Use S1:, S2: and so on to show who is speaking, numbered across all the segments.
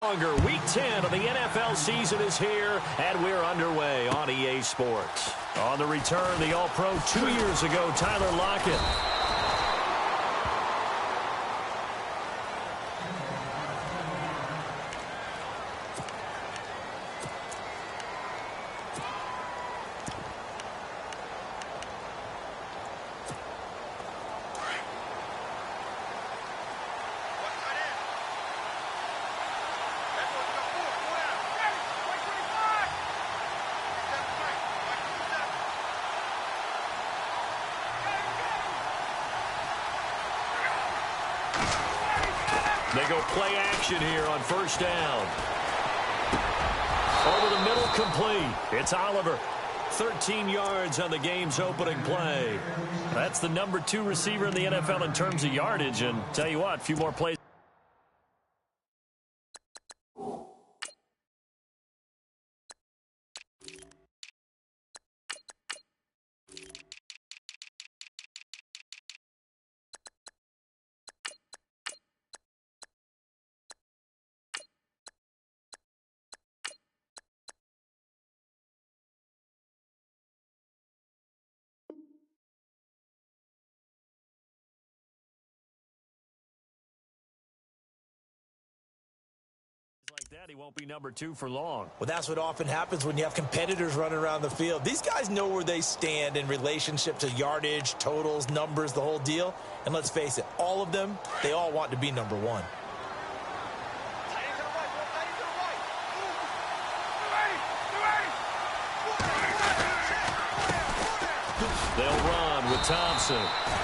S1: Longer. Week 10 of the NFL season is here, and we're underway on EA Sports. On the return, the All-Pro 2 years ago, Tyler Lockett. They go play action here on first down. Over the middle, complete. It's Oliver. 13 yards on the game's opening play. That's the number 2 receiver in the NFL in terms of yardage. And tell you what, a few more plays. Like that, he won't be number 2 for long.
S2: Well, that's what often happens when you have competitors running around the field. These guys know where they stand in relationship to yardage, totals, numbers, the whole deal. And let's face it, all of them, they all want to be number 1.
S1: They'll run with Thompson.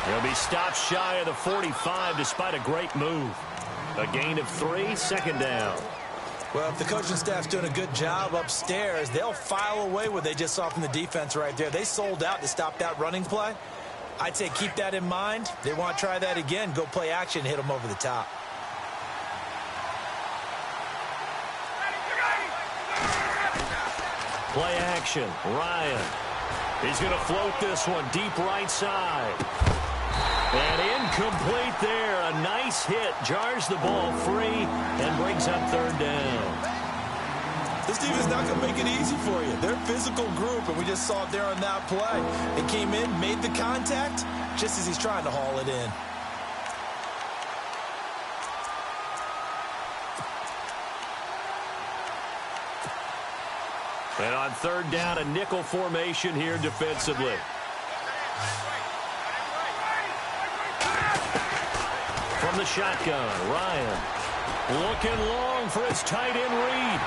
S1: He'll be stopped shy of the 45 despite a great move. A gain of 3, second down.
S2: Well, if the coaching staff's doing a good job upstairs, they'll file away what they just saw from the defense right there. They sold out to stop that running play. I'd say keep that in mind. They want to try that again. Go play action, hit them over the top.
S1: Play action. Ryan. He's going to float this one deep right side. And incomplete there. A nice hit. Jars the ball free and brings up third down.
S2: This defense is not going to make it easy for you. They're a physical group, and we just saw it there on that play. They came in, made the contact, just as he's trying to haul it in.
S1: And on third down, a nickel formation here defensively. From the shotgun, Ryan looking long for his tight end read.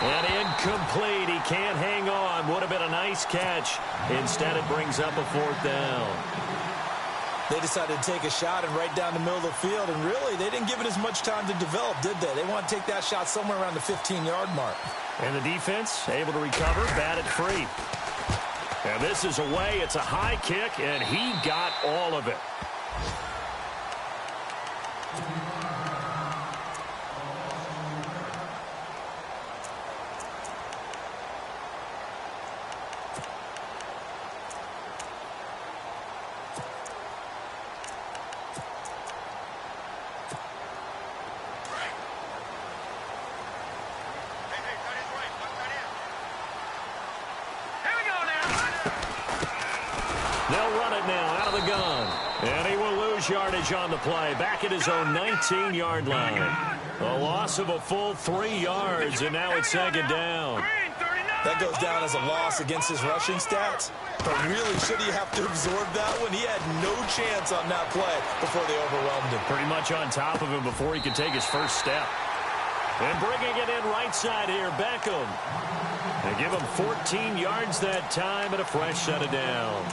S1: And incomplete. He can't hang on. Would have been a nice catch. Instead, it brings up a fourth down.
S2: They decided to take a shot and right down the middle of the field. And really, they didn't give it as much time to develop, did they? They want to take that shot somewhere around the 15-yard mark.
S1: And the defense able to recover, batted free. And this is away. It's a high kick, and he got all of it. They'll run it now out of the gun. And he will lose yardage on the play. Back at his own 19-yard line. A loss of a full 3 yards, and now it's second down.
S2: That goes down as a loss against his rushing stats. But really, should he have to absorb that one? He had no chance on that play before they overwhelmed him.
S1: Pretty much on top of him before he could take his first step. And bringing it in right side here, Beckham. They give him 14 yards that time and a fresh set of downs.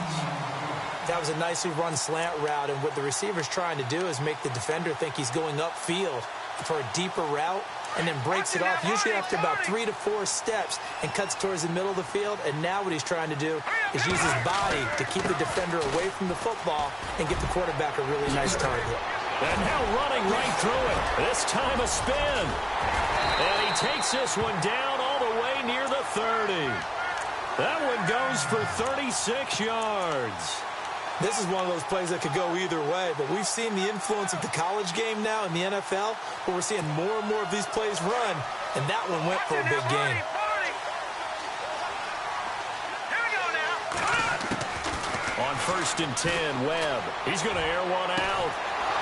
S2: That was a nicely run slant route, and what the receiver's trying to do is make the defender think he's going upfield for a deeper route, and then breaks it off, usually after about 3 to 4 steps, and cuts towards the middle of the field. And now what he's trying to do is use his body to keep the defender away from the football and give the quarterback a really nice target.
S1: And now running right through it. This time a spin. And he takes this one down all the way near the 30. That one goes for 36 yards.
S2: This is one of those plays that could go either way, but we've seen the influence of the college game now in the NFL, where we're seeing more and more of these plays run, and that one went for a big gain.
S1: On 1st and 10, Webb. He's going to air one out,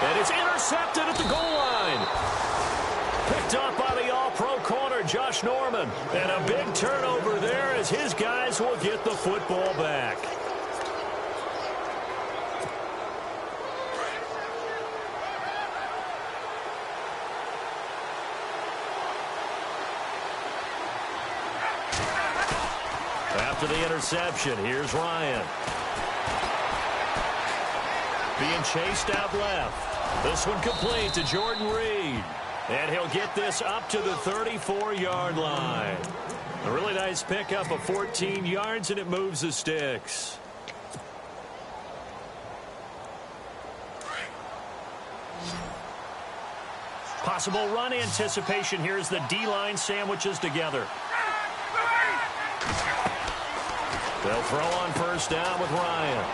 S1: and it's intercepted at the goal line. Picked up by the all-pro corner, Josh Norman. And a big turnover there as his guys will get the football back. After the interception, here's Ryan. Being chased out left. This one complete to Jordan Reed. And he'll get this up to the 34-yard line. A really nice pickup of 14 yards, and it moves the sticks. Possible run anticipation here as the D-line sandwiches together. They'll throw on 1st down with Ryan.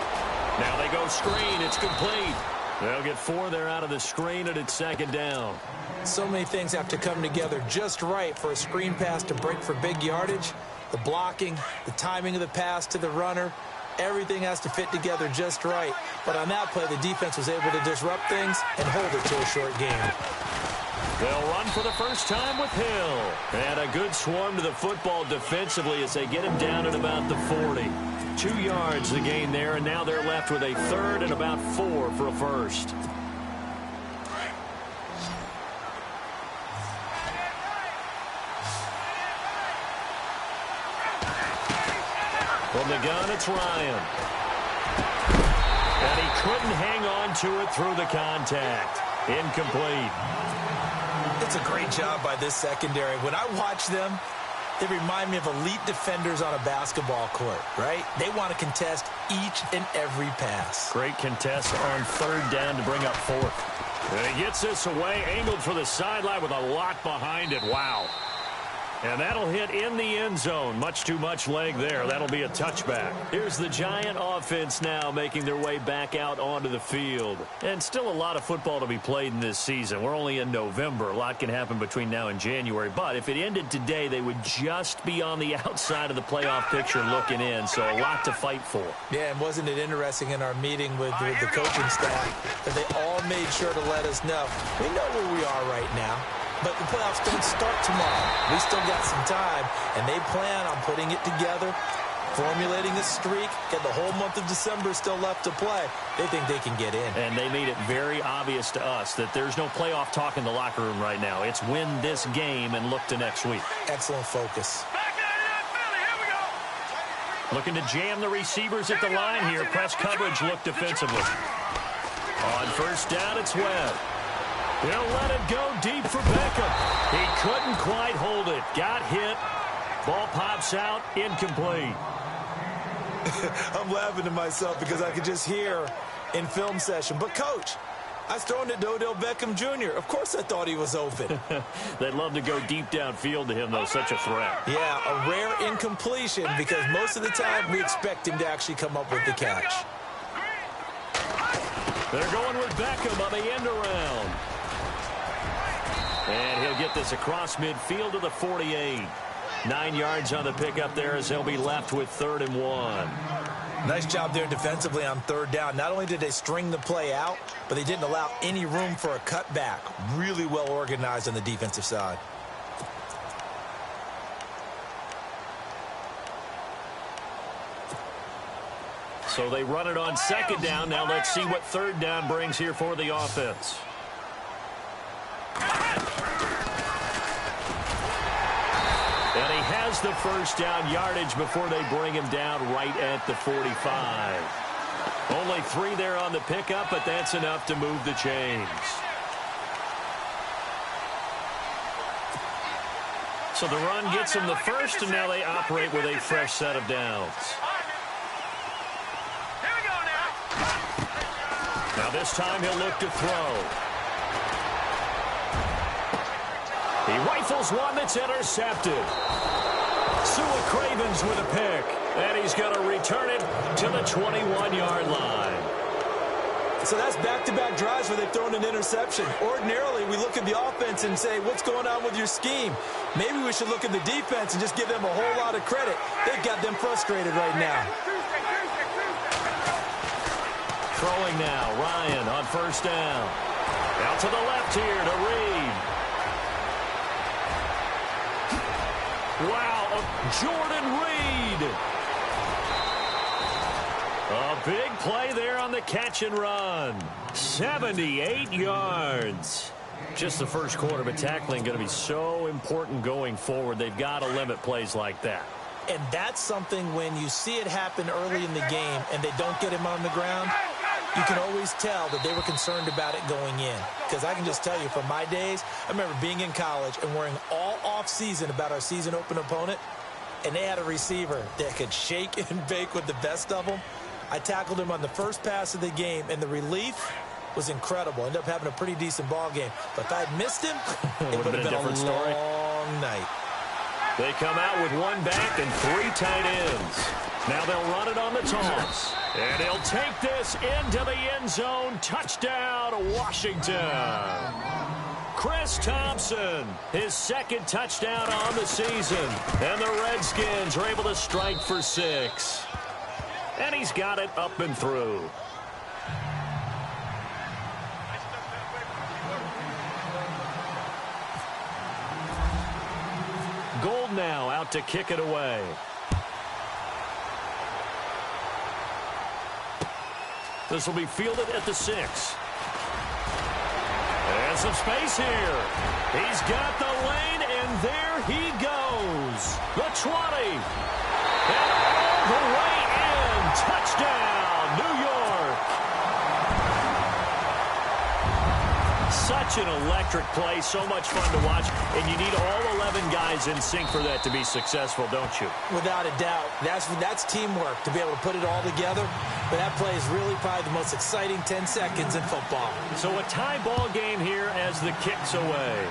S1: Now they go screen. It's complete. They'll get 4 there out of the screen, and it's 2nd down.
S2: So many things have to come together just right for a screen pass to break for big yardage. The blocking, the timing of the pass to the runner, everything has to fit together just right. But on that play, the defense was able to disrupt things and hold it to a short game.
S1: They'll run for the first time with Hill. And a good swarm to the football defensively as they get him down at about the 40. 2 yards the gain there, and now they're left with a 3rd and about 4 for a first. From the gun, it's Ryan. And he couldn't hang on to it through the contact. Incomplete.
S2: It's a great job by this secondary. When I watch them, they remind me of elite defenders on a basketball court, right? They want to contest each and every pass.
S1: Great contest on 3rd down to bring up 4th. And he gets this away, angled for the sideline with a lot behind it. Wow. And that'll hit in the end zone. Much too much leg there. That'll be a touchback. Here's the Giant offense now making their way back out onto the field. And still a lot of football to be played in this season. We're only in November. A lot can happen between now and January. But if it ended today, they would just be on the outside of the playoff picture looking in. So a lot to fight for.
S2: Yeah, and wasn't it interesting in our meeting with the coaching staff that they all made sure to let us know, we know where we are right now. But the playoffs don't start tomorrow. We still got some time, and they plan on putting it together, formulating a streak, get the whole month of December still left to play. They think they can get in.
S1: And they made it very obvious to us that there's no playoff talk in the locker room right now. It's win this game and look to next week.
S2: Excellent focus.
S1: Looking to jam the receivers at the line here. Press coverage look defensively. On 1st down, it's Webb. He'll let it go deep for Beckham. He couldn't quite hold it. Got hit. Ball pops out. Incomplete.
S2: I'm laughing to myself because I could just hear in film session. But, Coach, I was throwing to Odell Beckham Jr. Of course I thought he was open.
S1: They'd love to go deep downfield to him, though. Such a threat.
S2: Yeah, a rare incompletion because most of the time we expect him to actually come up with the catch.
S1: They're going with Beckham on the end around. And he'll get this across midfield to the 48. 9 yards on the pickup there as they'll be left with 3rd and 1.
S2: Nice job there defensively on 3rd down. Not only did they string the play out, but they didn't allow any room for a cutback. Really well organized on the defensive side.
S1: So they run it on 2nd down. Now let's see what 3rd down brings here for the offense. And he has the 1st down yardage before they bring him down right at the 45. Only 3 there on the pickup, but that's enough to move the chains. So the run gets them the 1st, and now they operate with a fresh set of downs. Now this time he'll look to throw. He rifles one that's intercepted. Sua Cravens with a pick. And he's going to return it to the 21-yard line.
S2: So that's back-to-back drives where they've thrown an interception. Ordinarily, we look at the offense and say, what's going on with your scheme? Maybe we should look at the defense and just give them a whole lot of credit. They've got them frustrated right now.
S1: Throwing now, Ryan on first down. Out to the left here to Reed. Wow, Jordan Reed. A big play there on the catch and run. 78 yards. Just the first quarter, but tackling going to be so important going forward. They've got to limit plays like that.
S2: And that's something when you see it happen early in the game and they don't get him on the ground, you can always tell that they were concerned about it going in. Because I can just tell you from my days, I remember being in college and worrying all off-season about our season open opponent, and they had a receiver that could shake and bake with the best of them. I tackled him on the first pass of the game, and the relief was incredible. Ended up having a pretty decent ball game. But if I had missed him, it would have been a different story. Long night.
S1: They come out with one back and 3 tight ends. Now they'll run it on the toss. And he'll take this into the end zone. Touchdown, Washington. Chris Thompson, his second touchdown on the season. And the Redskins are able to strike for 6. And he's got it up and through. Gold now out to kick it away. This will be fielded at the 6. And some space here. He's got the lane, and there he goes. The 20. And all the way in. Touchdown, New York. Such an electric play, so much fun to watch, and you need all 11 guys in sync for that to be successful, don't you?
S2: Without a doubt. That's teamwork, to be able to put it all together. But that play is really probably the most exciting 10 seconds in football.
S1: So a tie ball game here as the kick's away.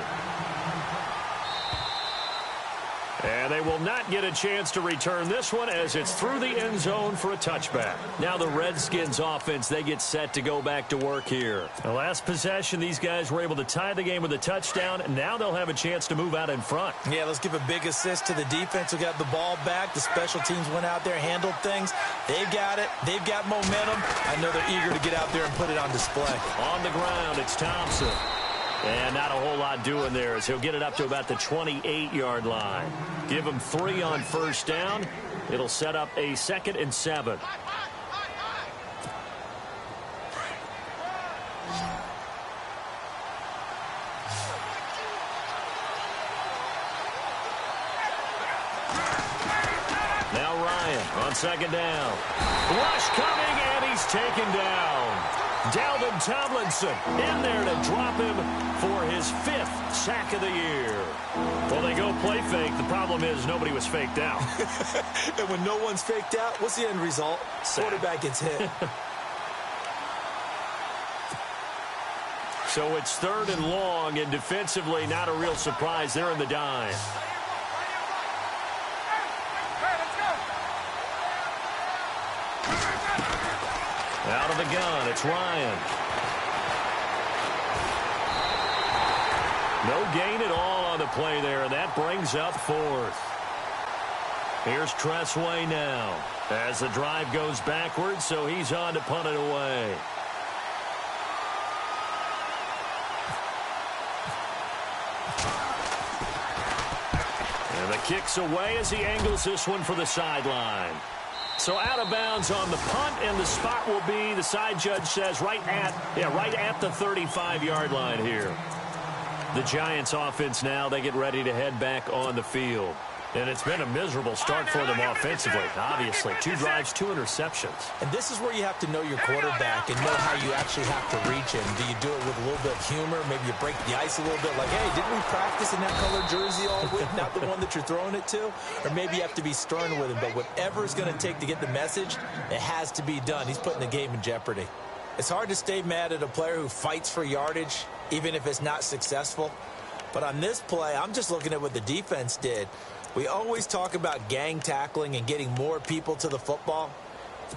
S1: And they will not get a chance to return this one as it's through the end zone for a touchback. Now the Redskins offense, they get set to go back to work here. The last possession, these guys were able to tie the game with a touchdown, and now they'll have a chance to move out in front.
S2: Yeah, let's give a big assist to the defense who got the ball back. The special teams went out there, handled things. They've got it. They've got momentum. I know they're eager to get out there and put it on display.
S1: On the ground, it's Thompson. And not a whole lot doing there as he'll get it up to about the 28-yard line. Give him 3 on first down. It'll set up a 2nd and 7. Now Ryan on 2nd down. Rush coming, and he's taken down. Dalvin Tomlinson in there to drop him for his 5th sack of the year. Well, they go play fake. The problem is nobody was faked out.
S2: And when no one's faked out, what's the end result? Quarterback gets hit.
S1: So it's 3rd and long, and defensively not a real surprise. They're in the dime. Out of the gun, it's Ryan. No gain at all on the play there, and that brings up 4th. Here's Tressway now as the drive goes backwards, so he's on to punt it away. And the kick's away as he angles this one for the sideline. So out of bounds on the punt, and the spot will be, the side judge says, right at the 35-yard line here. The Giants offense now, they get ready to head back on the field. And it's been a miserable start for them offensively, obviously. 2 drives, 2 interceptions.
S2: And this is where you have to know your quarterback and know how you actually have to reach him. Do you do it with a little bit of humor? Maybe you break the ice a little bit, like, hey, didn't we practice in that colored jersey all week, not the one that you're throwing it to? Or maybe you have to be stern with him. But whatever it's going to take to get the message, it has to be done. He's putting the game in jeopardy. It's hard to stay mad at a player who fights for yardage, even if it's not successful. But on this play, I'm just looking at what the defense did. We always talk about gang tackling and getting more people to the football.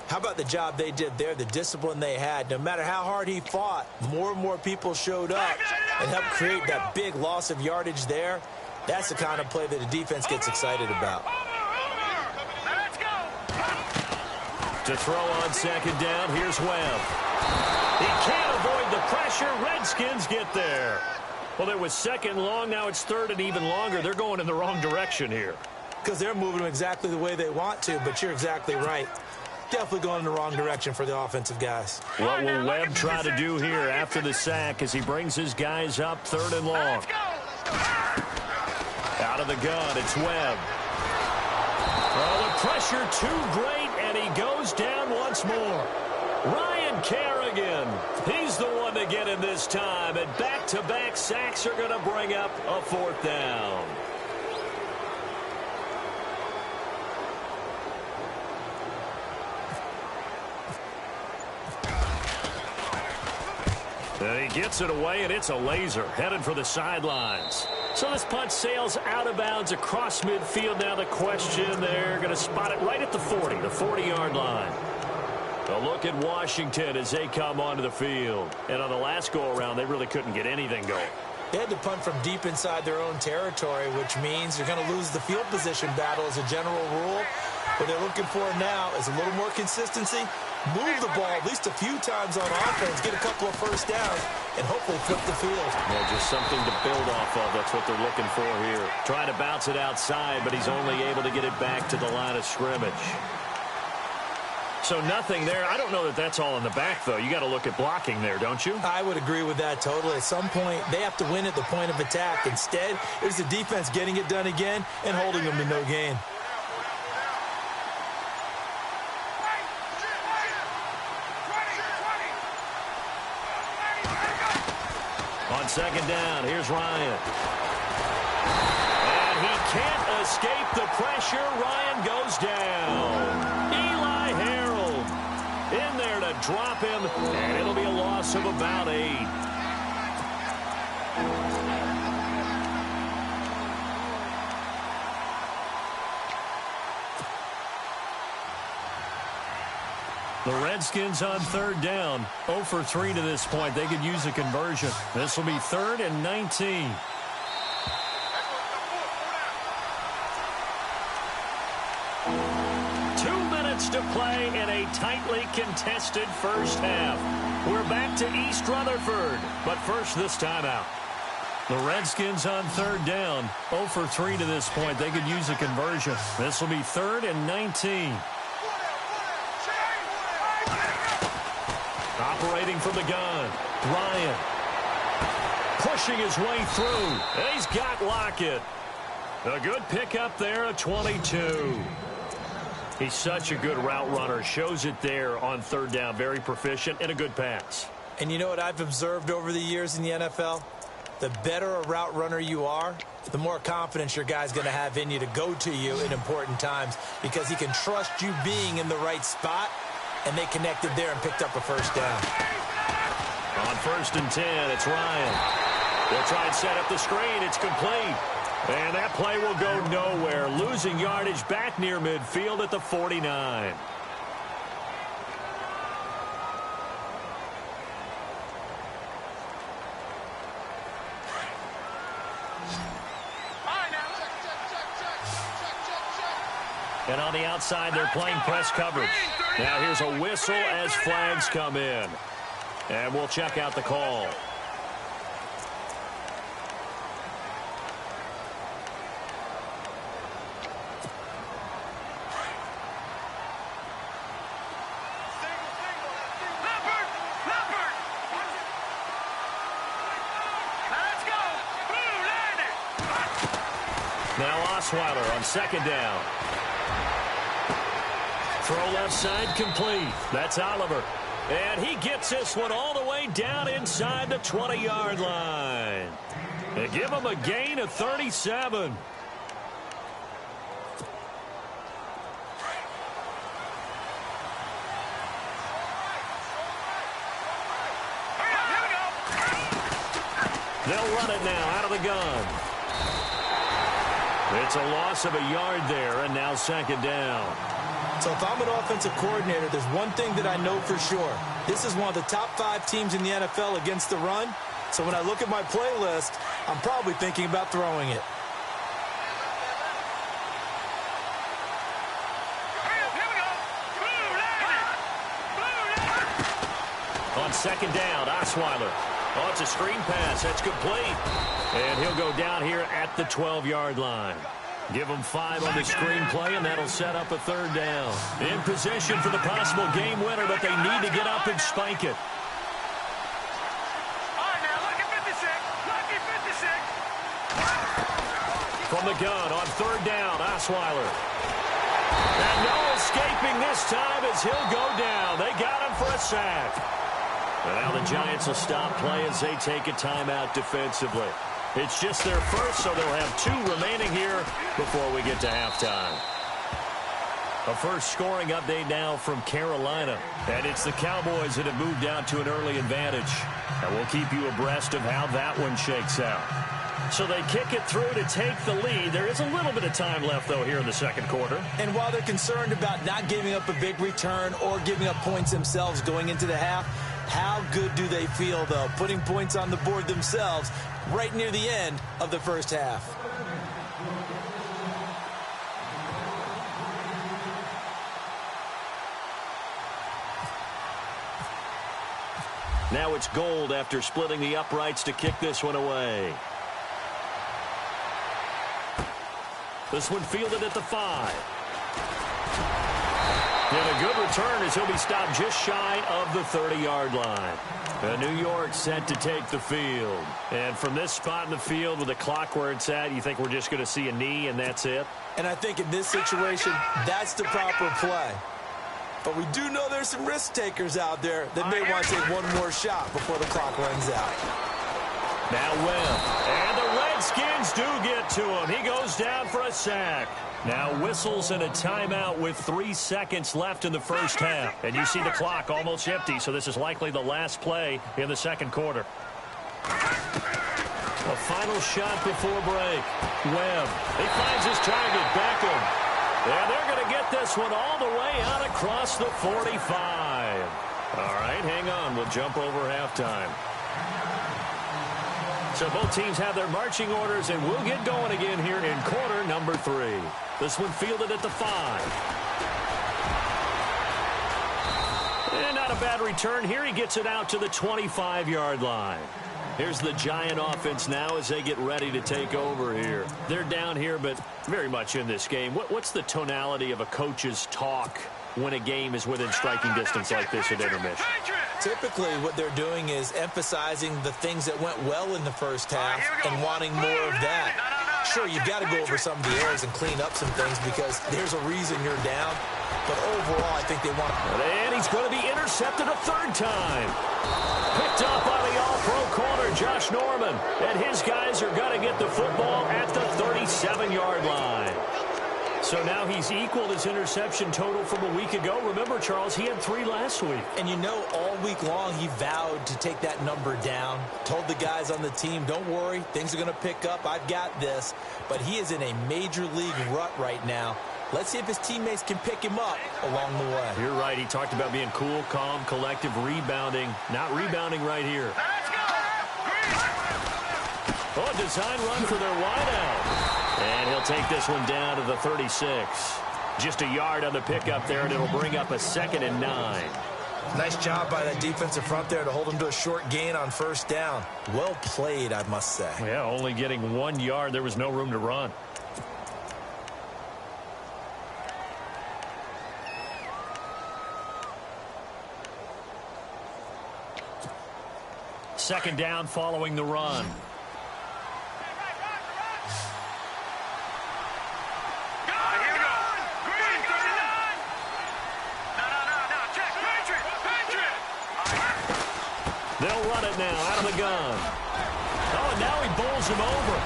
S2: How about the job they did there, the discipline they had? No matter how hard he fought, more and more people showed up and helped create that big loss of yardage there. That's the kind of play that the defense gets excited about.
S1: To throw on second down, here's Webb. He can't avoid the pressure. Redskins get there. Well, it was second long. Now it's third and even longer. They're going in the wrong direction here.
S2: Because they're moving them exactly the way they want to, but you're exactly right. Definitely going in the wrong direction for the offensive guys.
S1: What will Webb try to do here after the sack as he brings his guys up third and long? Out of the gun, it's Webb. Oh, the pressure too great, and he goes down once more. Ryan Kerrigan, he's the one to get in this time, and back-to-back sacks are going to bring up a fourth down. And he gets it away, and it's a laser headed for the sidelines. So this punt sails out of bounds across midfield. Now the question, they're going to spot it right at the 40, the 40-yard line. A look at Washington as they come onto the field. And on the last go-around, they really couldn't get anything going.
S2: They had to punt from deep inside their own territory, which means you're going to lose the field position battle as a general rule. What they're looking for now is a little more consistency, move the ball at least a few times on offense, get a couple of first downs, and hopefully flip the field.
S1: Yeah, just something to build off of. That's what they're looking for here. Trying to bounce it outside, but he's only able to get it back to the line of scrimmage. So nothing there. I don't know that that's all in the back, though. You got to look at blocking there, don't you?
S2: I would agree with that totally. At some point, they have to win at the point of attack. Instead, it's the defense getting it done again and holding them to no gain.
S1: On second down, here's Ryan. And he can't escape the pressure. Ryan goes down. Eli Harold in there to drop him, and it'll be a loss of about 8. The Redskins on third down, 0 for 3 to this point. They could use a conversion. This will be 3rd and 19. To play in a tightly contested first half. We're back to East Rutherford, but first this time out. The Redskins on third down, 0 for 3 to this point. They could use a conversion. This will be 3rd and 19. Operating from the gun, Ryan. Pushing his way through, and he's got Lockett. A good pickup there, a 22. He's such a good route runner. Shows it there on third down. Very proficient and a good pass.
S2: And you know what I've observed over the years in the NFL? The better a route runner you are, the more confidence your guy's going to have in you to go to you in important times because he can trust you being in the right spot, and they connected there and picked up a first down.
S1: On 1st and 10, it's Ryan. They'll try and set up the screen. It's complete. And that play will go nowhere. Losing yardage back near midfield at the 49. And on the outside, they're playing press coverage. Now here's a whistle as flags come in. And we'll check out the call. Now Osweiler on second down. Throw left side complete. That's Oliver. And he gets this one all the way down inside the 20-yard line. They give him a gain of 37. They'll run it now out of the gun. It's a loss of a yard there, and now second down.
S2: So if I'm an offensive coordinator, there's one thing that I know for sure. This is one of the top 5 teams in the NFL against the run. So when I look at my playlist, I'm probably thinking about throwing it.
S1: On second down, Osweiler. Oh, it's a screen pass. That's complete. And he'll go down here at the 12-yard line. Give him 5 on the screenplay, and that'll set up a third down. In position for the possible game winner, but they need to get up and spike it. From the gun on third down, Osweiler. And no escaping this time as he'll go down. They got him for a sack. And now the Giants will stop play as they take a timeout defensively. It's just their first, so they'll have 2 remaining here before we get to halftime. A first scoring update now from Carolina. And it's the Cowboys that have moved out to an early advantage. And we'll keep you abreast of how that one shakes out. So they kick it through to take the lead. There is a little bit of time left, though, here in the second quarter.
S2: And while they're concerned about not giving up a big return or giving up points themselves going into the half, how good do they feel, though, putting points on the board themselves right near the end of the first half?
S1: Now it's Gold after splitting the uprights to kick this one away. This one fielded at the 5. And a good return as he'll be stopped just shy of the 30-yard line. New York set to take the field. And from this spot in the field with the clock where it's at, you think we're just going to see a knee and that's it?
S2: And I think in this situation, that's the proper play. But we do know there's some risk takers out there that may want to take one more shot before the clock runs out.
S1: Now Webb. And the Redskins do get to him. He goes down for a sack. Now whistles and a timeout with 3 seconds left in the first half. And you see the clock almost empty, so this is likely the last play in the second quarter. A final shot before break. Webb. He finds his target, Beckham. And they're going to get this one all the way out across the 45. All right, hang on. We'll jump over halftime. So both teams have their marching orders, and we'll get going again here in quarter number 3. This one fielded at the 5. And not a bad return here. He gets it out to the 25-yard line. Here's the Giant offense now as they get ready to take over here. They're down here, but very much in this game. What's the tonality of a coach's talk when a game is within striking distance like this at intermission?
S2: Typically, what they're doing is emphasizing the things that went well in the first half and wanting more of that. Sure, you've got to go over some of the errors and clean up some things because there's a reason you're down. But overall, I think they want to...
S1: And he's going to be intercepted a 3rd time. Picked up by the all-pro corner, Josh Norman. And his guys are going to get the football at the 37-yard line. So now he's equaled his interception total from a week ago. Remember, Charles, he had 3 last week.
S2: And you know, all week long he vowed to take that number down. Told the guys on the team, don't worry, things are going to pick up. I've got this. But he is in a major league rut right now. Let's see if his teammates can pick him up along the way.
S1: You're right. He talked about being cool, calm, collective, rebounding. Not rebounding right here. Oh, a design run for their wideout. And he'll take this one down to the 36. Just a yard on the pickup there, and it'll bring up a 2nd and 9.
S2: Nice job by that defensive front there to hold him to a short gain on first down. Well played, I must say.
S1: Yeah, only getting 1 yard. There was no room to run. Second down following the run. They'll run it now out of the gun. Oh, and now he bowls him over.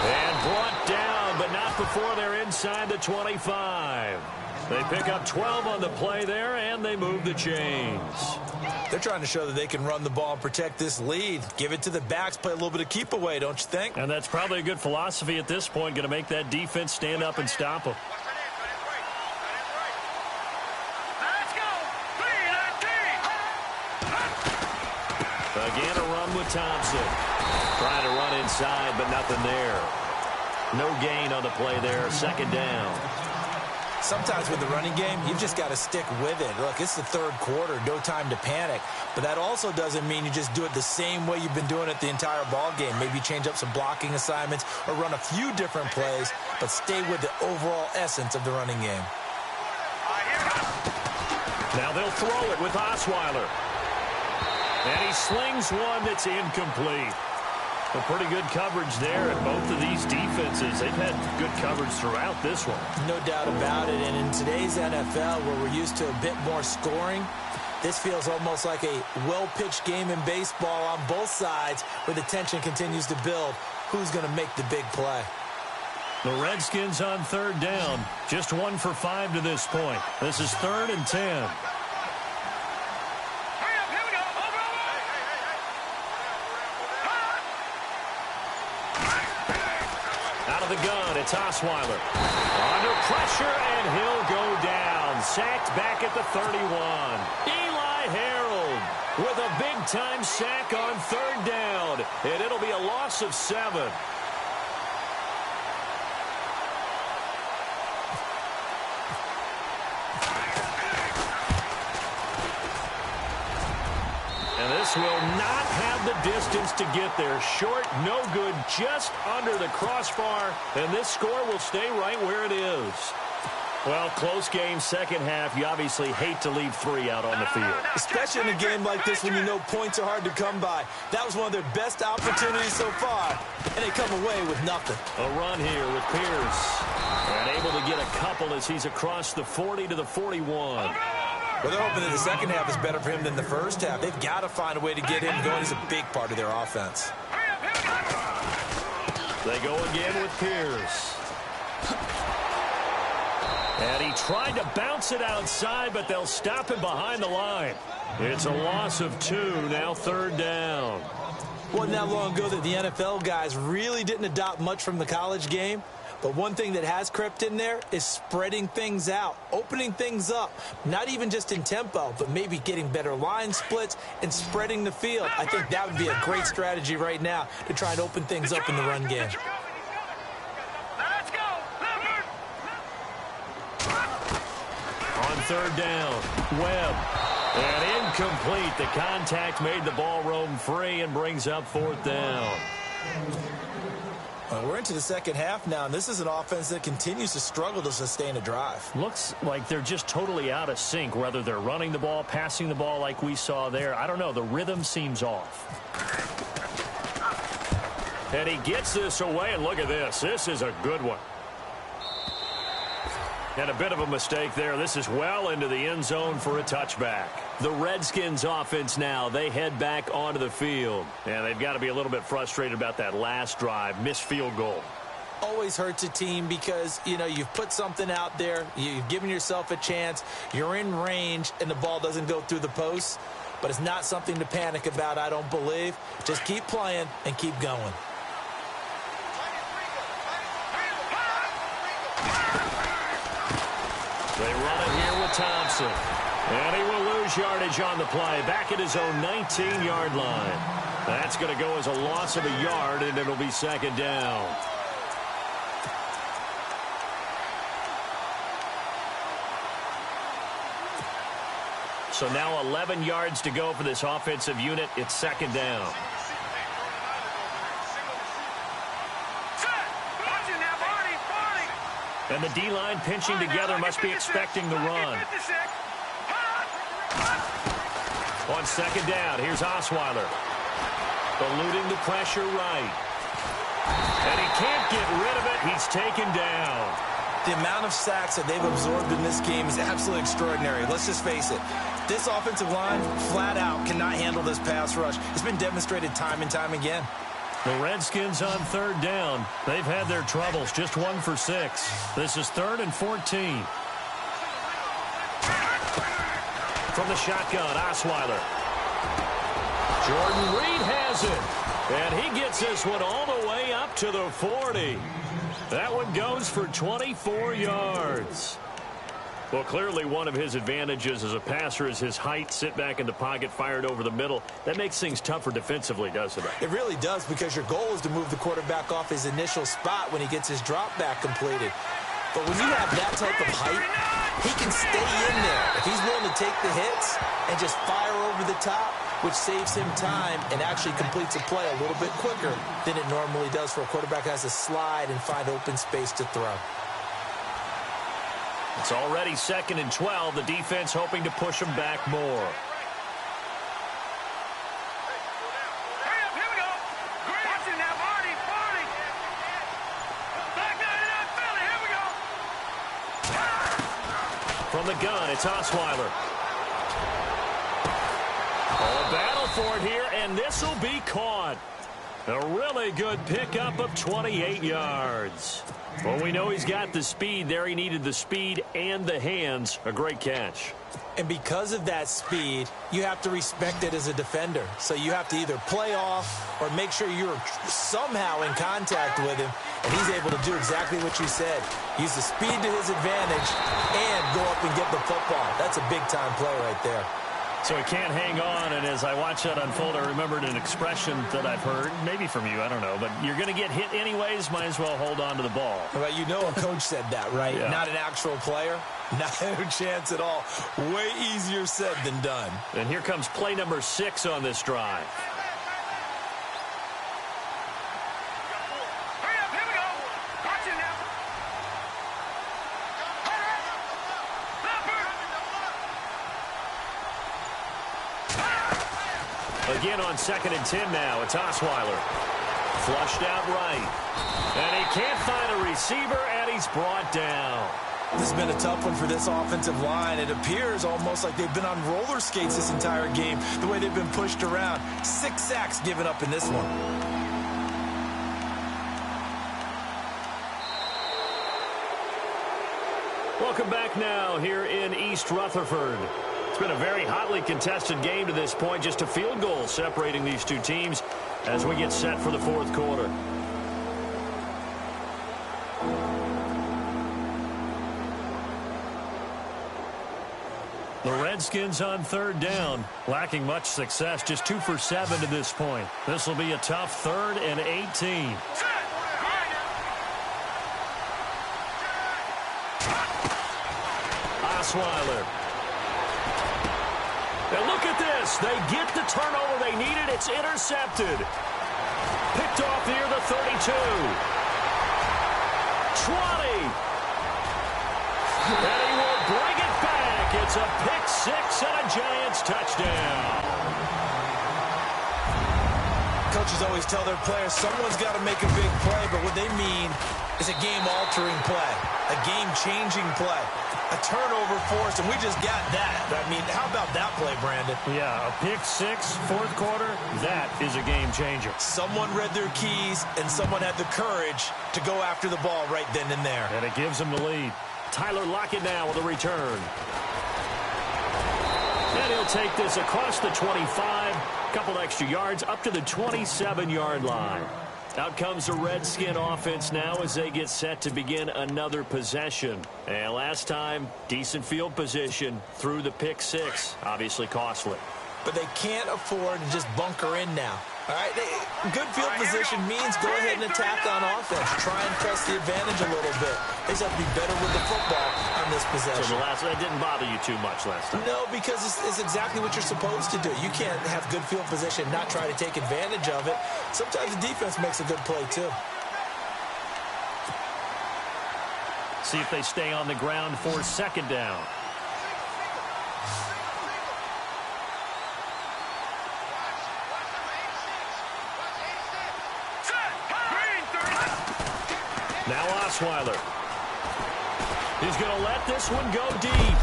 S1: And brought down, but not not before they're inside the 25. They pick up 12 on the play there, and they move the chains.
S2: They're trying to show that they can run the ball and protect this lead. Give it to the backs, play a little bit of keep away, don't you think?
S1: And that's probably a good philosophy at this point, going to make that defense stand up and stop them. Again, a run with Thompson. Trying to run inside, but nothing there. No gain on the play there. Second down.
S2: Sometimes with the running game, you've just got to stick with it. Look, it's the third quarter, no time to panic. But that also doesn't mean you just do it the same way you've been doing it the entire ball game. Maybe change up some blocking assignments or run a few different plays, but stay with the overall essence of the running game.
S1: Now they'll throw it with Osweiler. And he slings one that's incomplete. A pretty good coverage there, and both of these defenses, they've had good coverage throughout this one.
S2: No doubt about it, and in today's NFL, where we're used to a bit more scoring, this feels almost like a well-pitched game in baseball on both sides, where the tension continues to build. Who's going to make the big play?
S1: The Redskins on third down, just 1 for 5 to this point. This is 3rd and 10. The gun, it's Osweiler. Under pressure, and he'll go down. Sacked back at the 31. Eli Harold with a big-time sack on third down, and it'll be a loss of 7. And this will not have the distance to get there. Short, no good, just under the crossbar. And this score will stay right where it is. Well, close game, second half. You obviously hate to leave 3 out on the field.
S2: Especially in a game like this when you know points are hard to come by. That was one of their best opportunities so far. And they come away with nothing.
S1: A run here with Pierce. And able to get a couple as he's across the 40 to the 41.
S2: Well, they're hoping that the second half is better for him than the first half. They've got to find a way to get him going. He's a big part of their offense.
S1: They go again with Pierce. And he tried to bounce it outside, but they'll stop him behind the line. It's a loss of 2, now third down.
S2: Wasn't that long ago that the NFL guys really didn't adopt much from the college game. But one thing that has crept in there is spreading things out, opening things up, not even just in tempo, but maybe getting better line splits and spreading the field. I think that would be a great strategy right now to try and open things up in the run game.
S1: On third down, Webb. And incomplete. The contact made the ball roam free and brings up 4th down.
S2: We're into the second half now, and this is an offense that continues to struggle to sustain a drive.
S1: Looks like they're just totally out of sync, whether they're running the ball, passing the ball like we saw there. I don't know. The rhythm seems off. And he gets this away, and look at this. This is a good one. And a bit of a mistake there. This is well into the end zone for a touchback. The Redskins offense now, they head back onto the field. And they've got to be a little bit frustrated about that last drive, missed field goal.
S2: Always hurts a team because, you know, you've put something out there, you've given yourself a chance, you're in range, and the ball doesn't go through the posts. But it's not something to panic about, I don't believe. Just keep playing and keep going.
S1: They run it here with Thompson. And he will lose yardage on the play. Back at his own 19-yard line. That's going to go as a loss of a yard, and it'll be second down. So now 11 yards to go for this offensive unit. It's second down. And the D-line pinching together must be expecting the run. On second down, here's Osweiler. Eluding the pressure right. And he can't get rid of it. He's taken down.
S2: The amount of sacks that they've absorbed in this game is absolutely extraordinary. Let's just face it. This offensive line, flat out, cannot handle this pass rush. It's been demonstrated time and time again.
S1: The Redskins on third down. They've had their troubles, just 1 for 6. This is 3rd and 14. From the shotgun, Osweiler. Jordan Reed has it. And he gets this one all the way up to the 40. That one goes for 24 yards. Well, clearly one of his advantages as a passer is his height. Sit back in the pocket, fired over the middle. That makes things tougher defensively, doesn't it?
S2: It really does, because your goal is to move the quarterback off his initial spot when he gets his drop back completed. But when you have that type of height, he can stay in there. If he's willing to take the hits and just fire over the top, which saves him time and actually completes a play a little bit quicker than it normally does for a quarterback who has to slide and find open space to throw.
S1: It's already 2nd and 12. The defense hoping to push him back more. From the gun, it's Osweiler. Oh, a battle for it here, and this will be caught. A really good pickup of 28 yards. Well, we know he's got the speed there. He needed the speed and the hands. A great catch.
S2: And because of that speed, you have to respect it as a defender. So you have to either play off or make sure you're somehow in contact with him. And he's able to do exactly what you said. Use the speed to his advantage and go up and get the football. That's a big-time play right there.
S1: So he can't hang on, and as I watch that unfold, I remembered an expression that I've heard, maybe from you, I don't know, but you're going to get hit anyways, might as well hold on to the ball.
S2: Well, you know a coach said that, right?
S1: Yeah.
S2: Not an actual player. No chance at all. Way easier said than done.
S1: And here comes play number 6 on this drive. Again on 2nd and 10 now. It's Osweiler. Flushed out right. And he can't find a receiver, and he's brought down.
S2: This has been a tough one for this offensive line. It appears almost like they've been on roller skates this entire game, the way they've been pushed around. 6 sacks given up in this one.
S1: Welcome back now here in East Rutherford. It's been a very hotly contested game to this point. Just a field goal separating these two teams as we get set for the 4th quarter. The Redskins on 3rd down, lacking much success, just 2 for 7 to this point. This will be a tough 3rd and 18. Osweiler. And look at this. They get the turnover they needed. It's intercepted. Picked off near the 32. 20. And he will bring it back. It's a pick 6 and a Giants touchdown.
S2: Coaches always tell their players someone's got to make a big play, but what they mean is a game-altering play, a game-changing play, a turnover forced, and we just got that. I mean, how about that play, Brandon?
S1: Yeah, a pick 6, 4th quarter, that is a game-changer.
S2: Someone read their keys, and someone had the courage to go after the ball right then and there.
S1: And it gives them the lead. Tyler Lockett now with a return. And he'll take this across the 25, couple extra yards, up to the 27-yard line. Out comes the Redskin offense now as they get set to begin another possession. And last time, decent field position through the pick 6, obviously costly.
S2: But they can't afford to just bunker in now. All right, good field position means go ahead and attack on offense. Try and press the advantage a little bit. They just have to be better with the football on this possession.
S1: So that didn't bother you too much last time?
S2: No, because it's exactly what you're supposed to do. You can't have good field position and not try to take advantage of it. Sometimes the defense makes a good play, too.
S1: See if they stay on the ground for 2nd down. Now Osweiler. He's going to let this one go deep.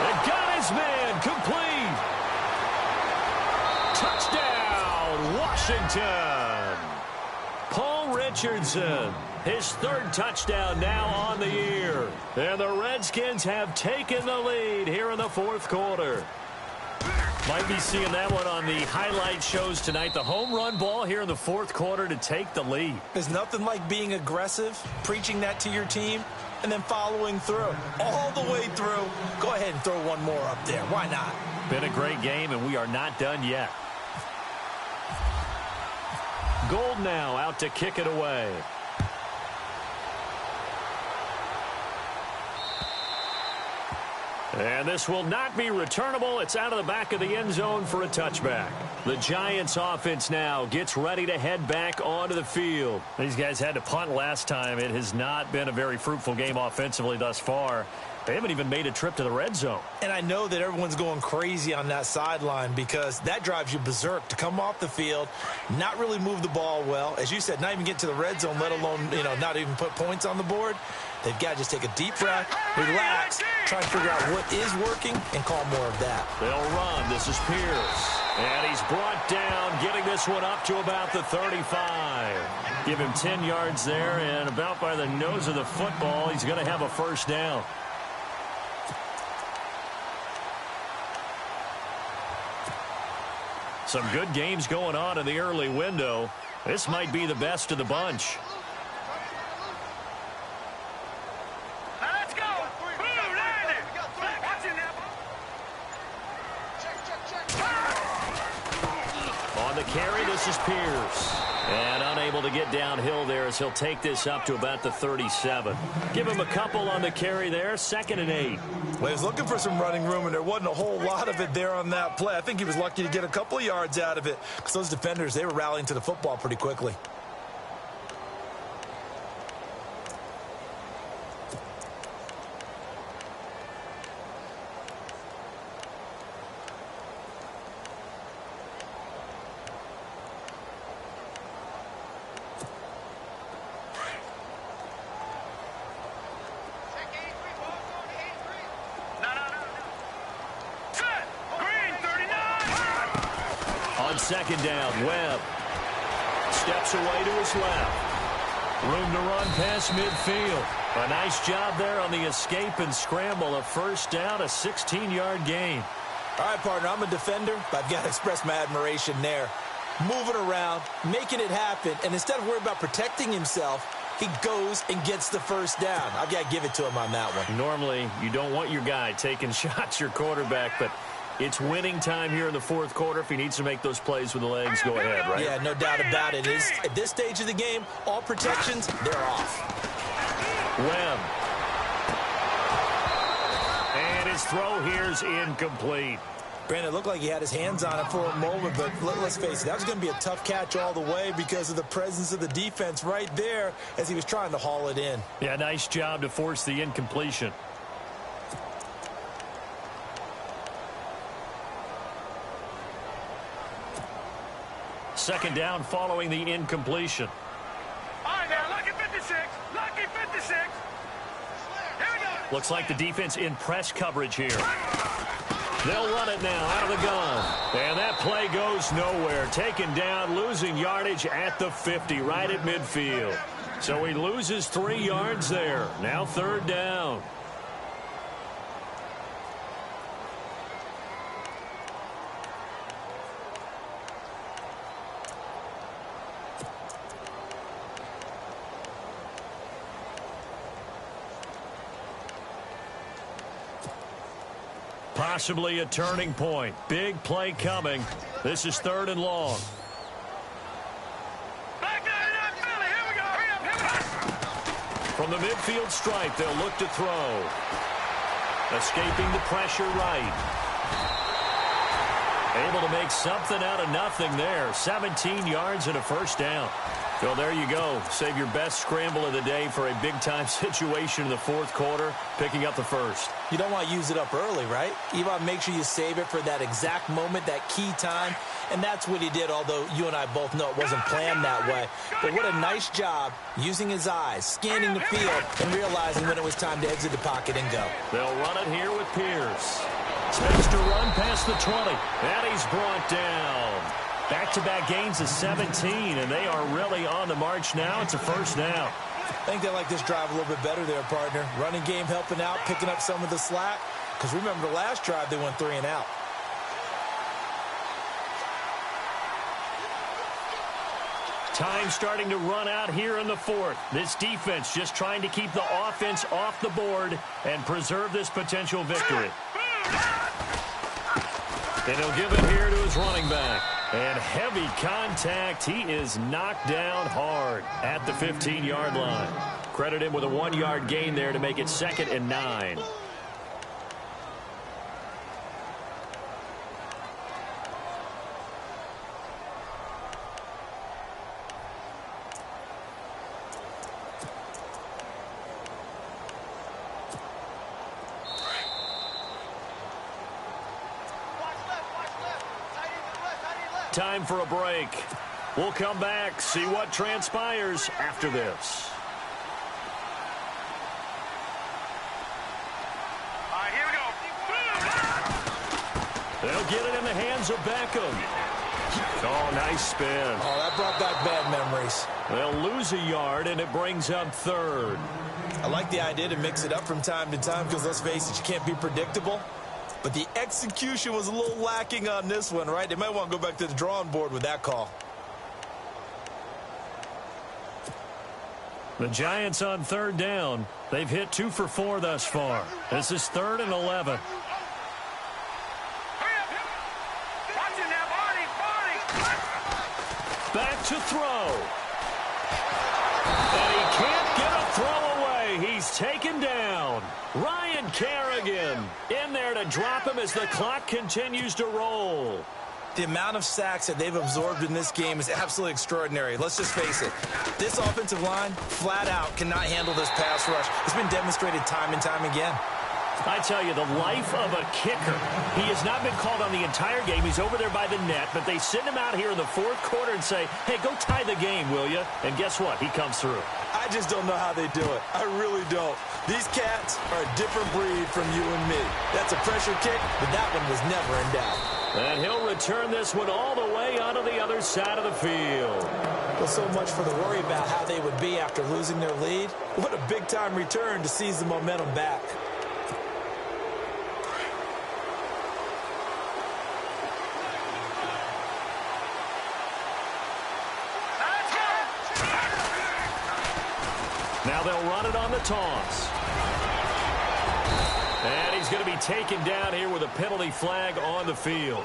S1: And got his man complete. Touchdown, Washington. Paul Richardson, his third touchdown now on the year. And the Redskins have taken the lead here in the fourth quarter. Might be seeing that one on the highlight shows tonight. The home run ball here in the fourth quarter to take the lead.
S2: There's nothing like being aggressive, preaching that to your team, and then following through. All the way through. Go ahead and throw one more up there. Why not?
S1: Been a great game, and we are not done yet. Gold now out to kick it away. And this will not be returnable. It's out of the back of the end zone for a touchback. The Giants offense now gets ready to head back onto the field. These guys had to punt last time. It has not been a very fruitful game offensively thus far. They haven't even made a trip to the red zone. And I know that everyone's going crazy on that sideline because that drives you berserk to come off the field, not really move the ball well. As you said, not even get to the red zone, let alone, not even put points on the board. They've got to just take a deep breath, relax, try to figure out what is working, and call more of that. They'll run. This is Pierce. And he's brought down, getting this one up to about the 35. Give him 10 yards there, and about by the nose of the football, he's going to have a first down. Some good games going on in the early window. This might be the best of the bunch.
S3: Let's go.
S1: On the carry, this is Pierce. And unable to get downhill there as he'll take this up to about the 37. Give him a couple on the carry there, 2nd and 8.
S2: Well, he was looking for some running room, and there wasn't a whole lot of it there on that play. I think he was lucky to get a couple of yards out of it because those defenders, they were rallying to the football pretty quickly.
S1: Second down, Webb steps away to his left. Room to run past midfield. A nice job there on the escape and scramble. A first down, a 16-yard gain.
S2: All right, partner, I'm a defender, but I've got to express my admiration there. Moving around, making it happen, and instead of worrying about protecting himself, he goes and gets the first down. I've got to give it to him on that one.
S1: Normally, you don't want your guy taking shots, your quarterback, but it's winning time here in the fourth quarter. If he needs to make those plays with the legs, go ahead, right?
S2: Yeah, no doubt about it. At this stage of the game, all protections, they're off.
S1: Webb. And his throw here's incomplete.
S2: Brandon, it looked like he had his hands on it for a moment, but let's face it, that was going to be a tough catch all the way because of the presence of the defense right there as he was trying to haul it in.
S1: Yeah, nice job to force the incompletion. Second down following the incompletion.
S3: All right, now, lucky 56. Lucky 56. Here we go.
S1: Looks like the defense in press coverage here. They'll run it now out of the gun. And that play goes nowhere. Taken down, losing yardage at the 50, right at midfield. So he loses 3 yards there. Now third down. Possibly a turning point. Big play coming. This is 3rd and long. From the midfield stripe, they'll look to throw. Escaping the pressure right. Able to make something out of nothing there. 17 yards and a first down. Well, there you go. Save your best scramble of the day for a big-time situation in the fourth quarter, picking up the first.
S2: You don't want to use it up early, right? You want to make sure you save it for that exact moment, that key time, and that's what he did, although you and I both know it wasn't planned that way. But what a nice job using his eyes, scanning the field, and realizing when it was time to exit the pocket and go.
S1: They'll run it here with Pierce. Space to run past the 20, and he's brought down. Back-to-back gains of 17, and they are really on the march now. It's a first down.
S2: I think they like this drive a little bit better there, partner. Running game helping out, picking up some of the slack. Because remember the last drive, they went 3 and out.
S1: Time starting to run out here in the fourth. This defense just trying to keep the offense off the board and preserve this potential victory. And he'll give it here to his running back. And heavy contact. He is knocked down hard at the 15-yard line. Credit him with a 1-yard gain there to make it 2nd and 9. Time for a break. We'll come back, see what transpires after this.
S3: All right, here we go.
S1: They'll get it in the hands of Beckham. Oh, nice spin.
S2: Oh, that brought back bad memories.
S1: They'll lose a yard, and it brings up 3rd.
S2: I like the idea to mix it up from time to time because, let's face it, you can't be predictable. But the execution was a little lacking on this one, right? They might want to go back to the drawing board with that call.
S1: The Giants on 3rd down. They've hit 2 for 4 thus far. This is 3rd and 11.
S3: Watch it now, Barney.
S1: Back to throw. And he can't get a throw away. He's taken down. Ryan Kerrigan in there to drop him as the clock continues to roll.
S2: The amount of sacks that they've absorbed in this game is absolutely extraordinary. Let's just face it. This offensive line, flat out, cannot handle this pass rush. It's been demonstrated time and time again.
S1: I tell you, the life of a kicker. He has not been called on the entire game. He's over there by the net, but they send him out here in the 4th quarter and say, hey, go tie the game, will you? And guess what? He comes through.
S2: I just don't know how they do it. I really don't. These cats are a different breed from you and me. That's a pressure kick, but that one was never in doubt.
S1: And he'll return this one all the way onto the other side of the field.
S2: Well, so much for the worry about how they would be after losing their lead. What a big-time return to seize the momentum back.
S1: Now they'll run it on the toss. And he's going to be taken down here with a penalty flag on the field.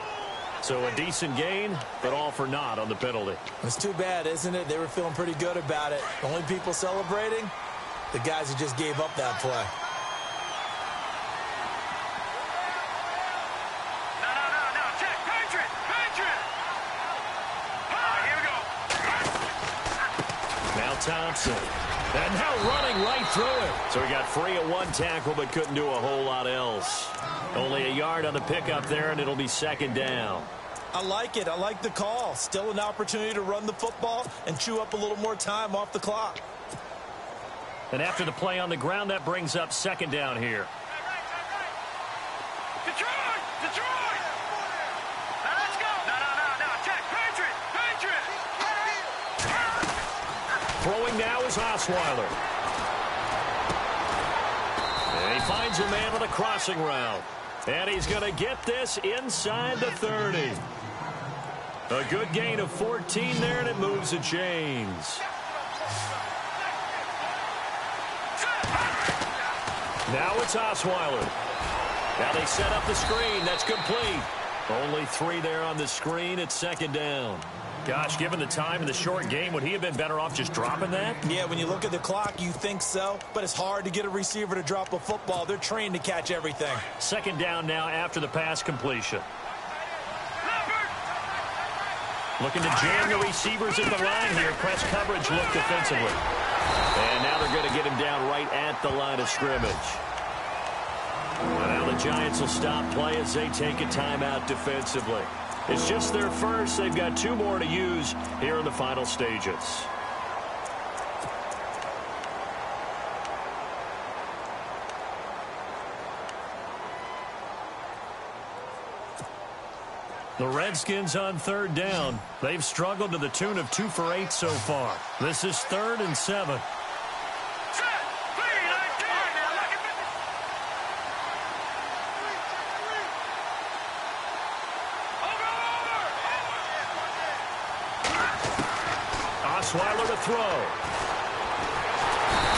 S1: So a decent gain, but all for naught on the penalty.
S2: It's too bad, isn't it? They were feeling pretty good about it. The only people celebrating, the guys who just gave up that play.
S3: No. Check. Patriot. All right, here we go.
S1: Now Thompson. And now running right through it. So he got free at 1 tackle, but couldn't do a whole lot else. Only a yard on the pickup there, and it'll be 2nd down.
S2: I like it. I like the call. Still an opportunity to run the football and chew up a little more time off the clock.
S1: And after the play on the ground, that brings up 2nd down here.
S3: Detroit. Now let's go. No. Check. Patriot.
S1: Throwing now is Osweiler. And he finds a man on a crossing route. And he's going to get this inside the 30. A good gain of 14 there, and it moves the chains. Now it's Osweiler. Now they set up the screen. That's complete. Only 3 there on the screen. It's 2nd down. Gosh, given the time in the short game, would he have been better off just dropping that?
S2: Yeah, when you look at the clock, you think so. But it's hard to get a receiver to drop a football. They're trained to catch everything.
S1: 2nd down now after the pass completion. Looking to jam the receivers at the line here. Press coverage look defensively. And now they're going to get him down right at the line of scrimmage. And now the Giants will stop play as they take a timeout defensively. It's just their first. They've got 2 more to use here in the final stages. The Redskins on third down. They've struggled to the tune of 2 for 8 so far. This is 3rd and 7. Osweiler to throw.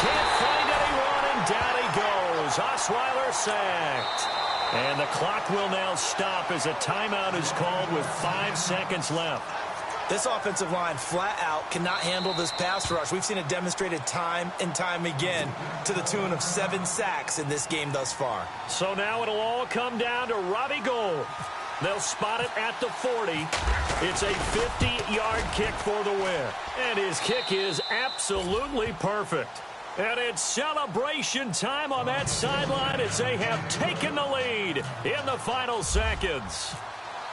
S1: Can't find anyone, and down he goes. Osweiler sacked. And the clock will now stop as a timeout is called with 5 seconds left.
S2: This offensive line flat out cannot handle this pass rush. We've seen it demonstrated time and time again to the tune of 7 sacks in this game thus far.
S1: So now it'll all come down to Robbie Gould. They'll spot it at the 40. It's a 50-yard kick for the win. And his kick is absolutely perfect. And it's celebration time on that sideline as they have taken the lead in the final seconds.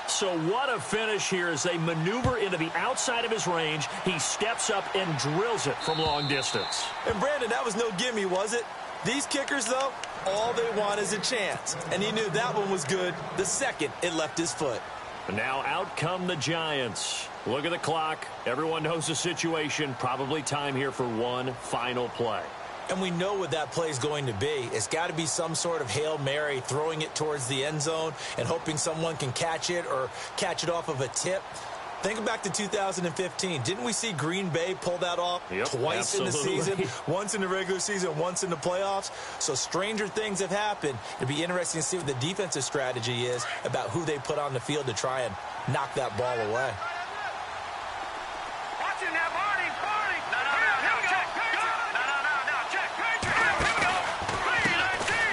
S1: So what a finish here as they maneuver into the outside of his range. He steps up and drills it from long distance.
S2: And Brandon, that was no gimme, was it? These kickers, though, all they want is a chance. And he knew that one was good the second it left his foot.
S1: And now out come the Giants. Look at the clock. Everyone knows the situation. Probably time here for one final play.
S2: And we know what that play is going to be. It's got to be some sort of Hail Mary, throwing it towards the end zone and hoping someone can catch it or catch it off of a tip. Think back to 2015. Didn't we see Green Bay pull that off twice in the season? Once in the regular season, once in the playoffs. So stranger things have happened. It'd be interesting to see what the defensive strategy is about who they put on the field to try and knock that ball away.
S3: Watching that Marty.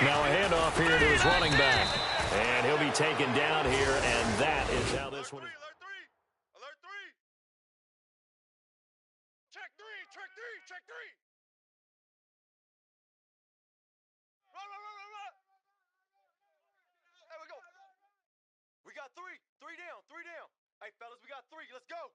S1: Now a handoff here to his running back. And he'll be taken down here, and that is how this one is.
S3: Check three. Run. There we go. We got three. Three down. Hey, fellas, we got 3. Let's go.